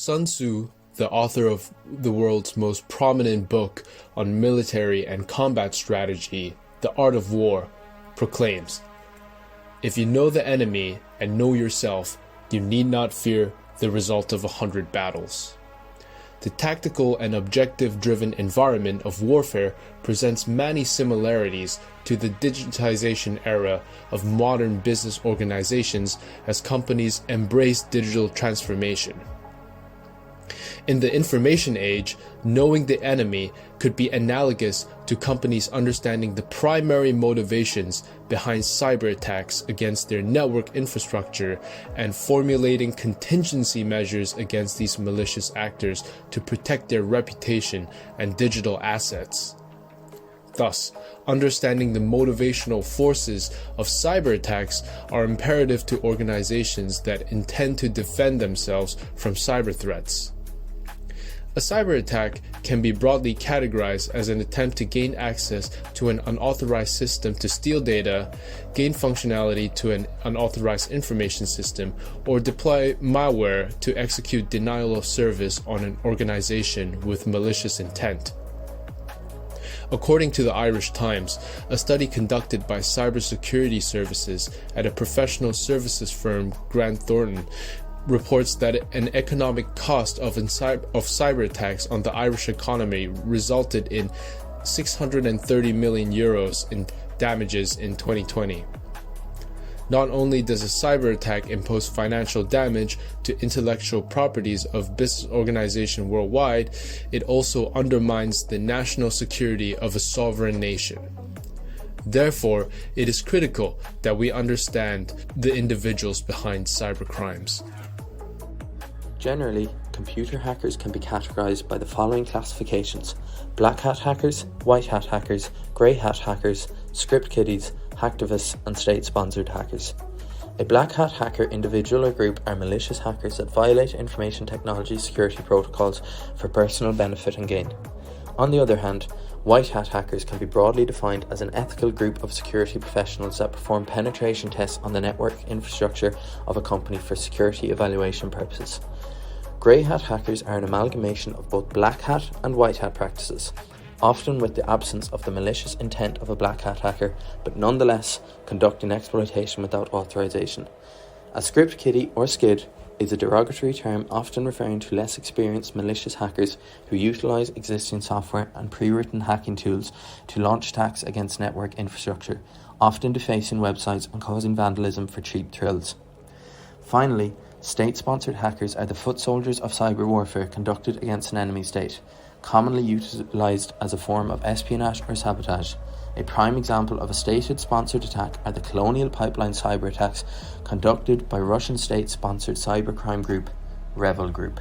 Sun Tzu, the author of the world's most prominent book on military and combat strategy, The Art of War, proclaims, "If you know the enemy and know yourself, you need not fear the result of 100 battles." The tactical and objective-driven environment of warfare presents many similarities to the digitization era of modern business organizations as companies embrace digital transformation. In the information age, knowing the enemy could be analogous to companies understanding the primary motivations behind cyberattacks against their network infrastructure and formulating contingency measures against these malicious actors to protect their reputation and digital assets. Thus, understanding the motivational forces of cyberattacks are imperative to organizations that intend to defend themselves from cyber threats. A cyber attack can be broadly categorized as an attempt to gain access to an unauthorized system to steal data, gain functionality to an unauthorized information system, or deploy malware to execute denial of service on an organization with malicious intent. According to the Irish Times, a study conducted by Cybersecurity Services at a professional services firm, Grant Thornton, reports that an economic cost of cyber attacks on the Irish economy resulted in €630 million in damages in 2020. Not only does a cyber attack impose financial damage to intellectual properties of business organizations worldwide, it also undermines the national security of a sovereign nation. Therefore, it is critical that we understand the individuals behind cybercrimes. Generally, computer hackers can be categorized by the following classifications: black hat hackers, white hat hackers, grey hat hackers, script kiddies, hacktivists, and state-sponsored hackers. A black hat hacker individual or group are malicious hackers that violate information technology security protocols for personal benefit and gain. On the other hand, white hat hackers can be broadly defined as an ethical group of security professionals that perform penetration tests on the network infrastructure of a company for security evaluation purposes. Grey hat hackers are an amalgamation of both black hat and white hat practices, often with the absence of the malicious intent of a black hat hacker, but nonetheless conducting exploitation without authorization. A script kiddie or skid is a derogatory term often referring to less experienced malicious hackers who utilize existing software and pre-written hacking tools to launch attacks against network infrastructure, often defacing websites and causing vandalism for cheap thrills. Finally, state-sponsored hackers are the foot soldiers of cyber warfare conducted against an enemy state, commonly utilized as a form of espionage or sabotage. A prime example of a state-sponsored attack are the Colonial Pipeline cyber attacks conducted by Russian state-sponsored cybercrime group, Revil Group.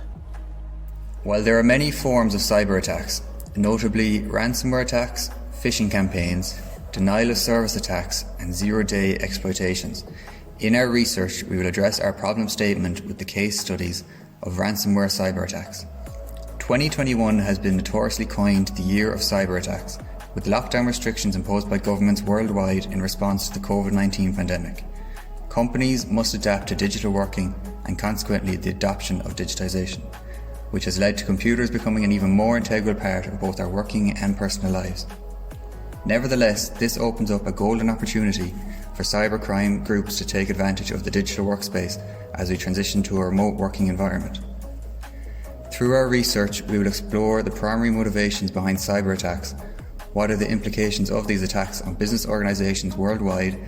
While there are many forms of cyber attacks, notably ransomware attacks, phishing campaigns, denial of service attacks, and zero-day exploitations, in our research we will address our problem statement with the case studies of ransomware cyber attacks. 2021 has been notoriously coined the year of cyber attacks, with lockdown restrictions imposed by governments worldwide in response to the COVID-19 pandemic. Companies must adapt to digital working and consequently the adoption of digitization, which has led to computers becoming an even more integral part of both our working and personal lives. Nevertheless, this opens up a golden opportunity for cybercrime groups to take advantage of the digital workspace as we transition to a remote working environment. Through our research, we will explore the primary motivations behind cyber attacks, what are the implications of these attacks on business organizations worldwide,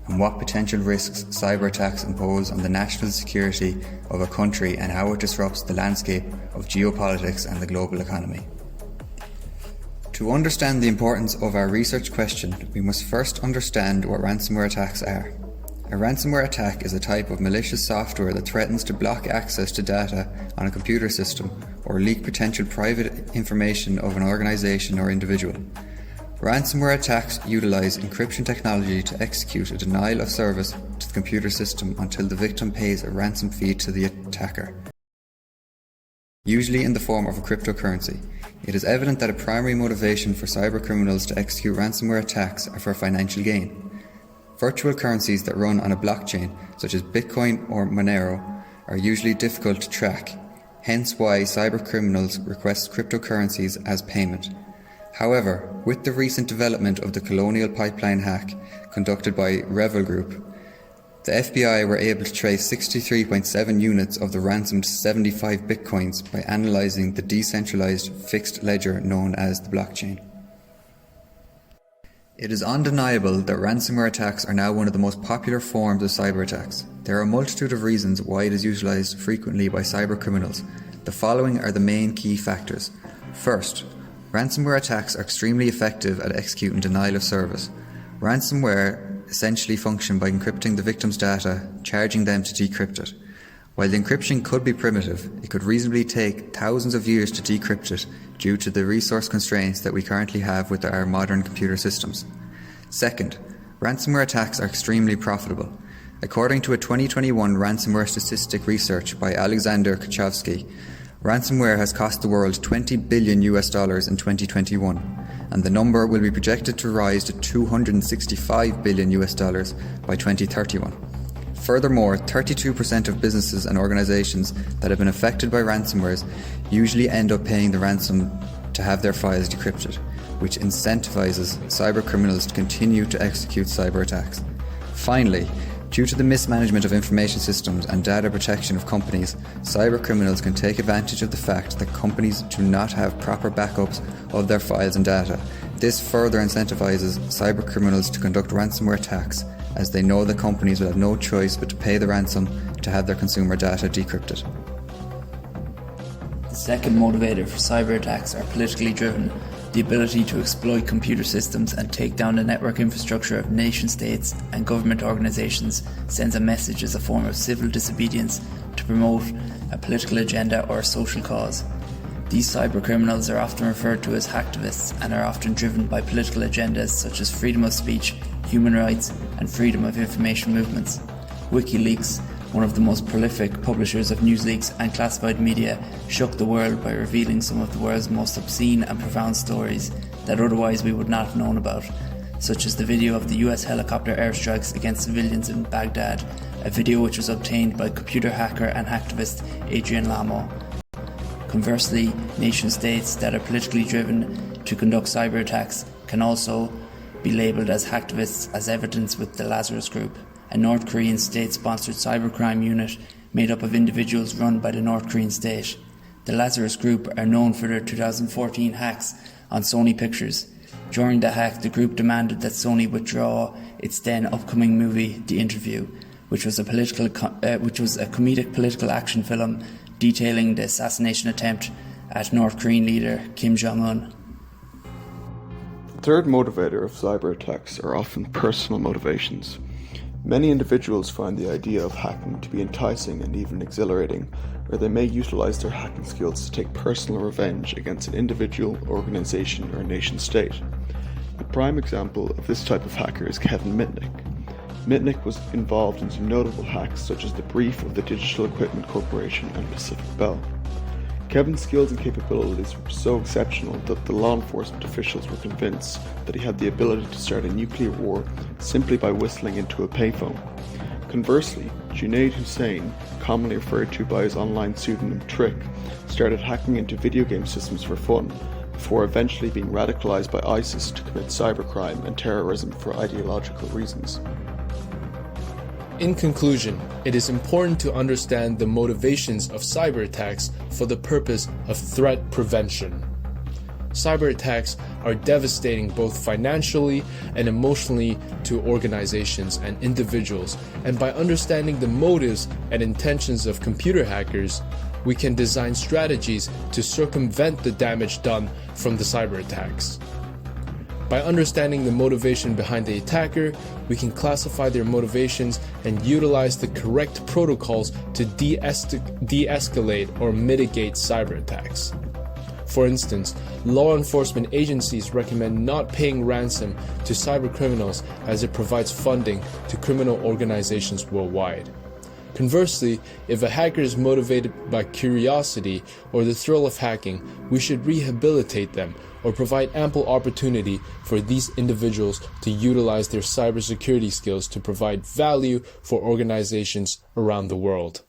and what potential risks cyber attacks impose on the national security of a country and how it disrupts the landscape of geopolitics and the global economy. To understand the importance of our research question, we must first understand what ransomware attacks are. A ransomware attack is a type of malicious software that threatens to block access to data on a computer system or leak potential private information of an organization or individual. Ransomware attacks utilize encryption technology to execute a denial of service to the computer system until the victim pays a ransom fee to the attacker, usually in the form of a cryptocurrency. It is evident that a primary motivation for cybercriminals to execute ransomware attacks are for financial gain. Virtual currencies that run on a blockchain, such as Bitcoin or Monero, are usually difficult to track. hence why cybercriminals request cryptocurrencies as payment. However, with the recent development of the Colonial Pipeline hack conducted by Revel Group, the FBI were able to trace 63.7 units of the ransomed 75 bitcoins by analysing the decentralised fixed ledger known as the blockchain. It is undeniable that ransomware attacks are now one of the most popular forms of cyber attacks. There are a multitude of reasons why it is utilised frequently by cyber criminals. The following are the main key factors. First, ransomware attacks are extremely effective at executing denial of service. Ransomware essentially function by encrypting the victim's data, charging them to decrypt it. While the encryption could be primitive, it could reasonably take thousands of years to decrypt it due to the resource constraints that we currently have with our modern computer systems. Second, ransomware attacks are extremely profitable. According to a 2021 ransomware statistic research by Alexander Kachovsky, ransomware has cost the world $20 billion in 2021, and the number will be projected to rise to $265 billion by 2031. Furthermore, 32% of businesses and organizations that have been affected by ransomwares usually end up paying the ransom to have their files decrypted, which incentivizes cyber criminals to continue to execute cyber attacks. Finally, due to the mismanagement of information systems and data protection of companies, cyber criminals can take advantage of the fact that companies do not have proper backups of their files and data. This further incentivizes cyber criminals to conduct ransomware attacks, as they know the companies will have no choice but to pay the ransom to have their consumer data decrypted. The second motivator for cyber attacks are politically driven. The ability to exploit computer systems and take down the network infrastructure of nation states and government organizations sends a message as a form of civil disobedience to promote a political agenda or a social cause. These cyber criminals are often referred to as hacktivists and are often driven by political agendas such as freedom of speech, human rights, and freedom of information movements. WikiLeaks, one of the most prolific publishers of news leaks and classified media, shook the world by revealing some of the world's most obscene and profound stories that otherwise we would not have known about, such as the video of the US helicopter airstrikes against civilians in Baghdad, a video which was obtained by computer hacker and hacktivist Adrian Lamo. Conversely, nation states that are politically driven to conduct cyber attacks can also be labelled as hacktivists, as evidenced with the Lazarus Group, a North Korean state-sponsored cybercrime unit made up of individuals run by the North Korean state. The Lazarus Group are known for their 2014 hacks on Sony Pictures. During the hack, the group demanded that Sony withdraw its then upcoming movie, The Interview, which was a comedic political action film detailing the assassination attempt at North Korean leader Kim Jong-un. The third motivator of cyber attacks are often personal motivations. Many individuals find the idea of hacking to be enticing and even exhilarating, or they may utilize their hacking skills to take personal revenge against an individual, organization, or nation state. A prime example of this type of hacker is Kevin Mitnick. Mitnick was involved in some notable hacks such as the brief of the Digital Equipment Corporation and Pacific Bell. Kevin's skills and capabilities were so exceptional that the law enforcement officials were convinced that he had the ability to start a nuclear war simply by whistling into a payphone. Conversely, Junaid Hussain, commonly referred to by his online pseudonym Trick, started hacking into video game systems for fun, before eventually being radicalized by ISIS to commit cybercrime and terrorism for ideological reasons. In conclusion, it is important to understand the motivations of cyber attacks for the purpose of threat prevention. Cyber attacks are devastating both financially and emotionally to organizations and individuals, and by understanding the motives and intentions of computer hackers, we can design strategies to circumvent the damage done from the cyber attacks. By understanding the motivation behind the attacker, we can classify their motivations and utilize the correct protocols to de-escalate or mitigate cyber attacks. For instance, law enforcement agencies recommend not paying ransom to cyber criminals as it provides funding to criminal organizations worldwide. Conversely, if a hacker is motivated by curiosity or the thrill of hacking, we should rehabilitate them or provide ample opportunity for these individuals to utilize their cybersecurity skills to provide value for organizations around the world.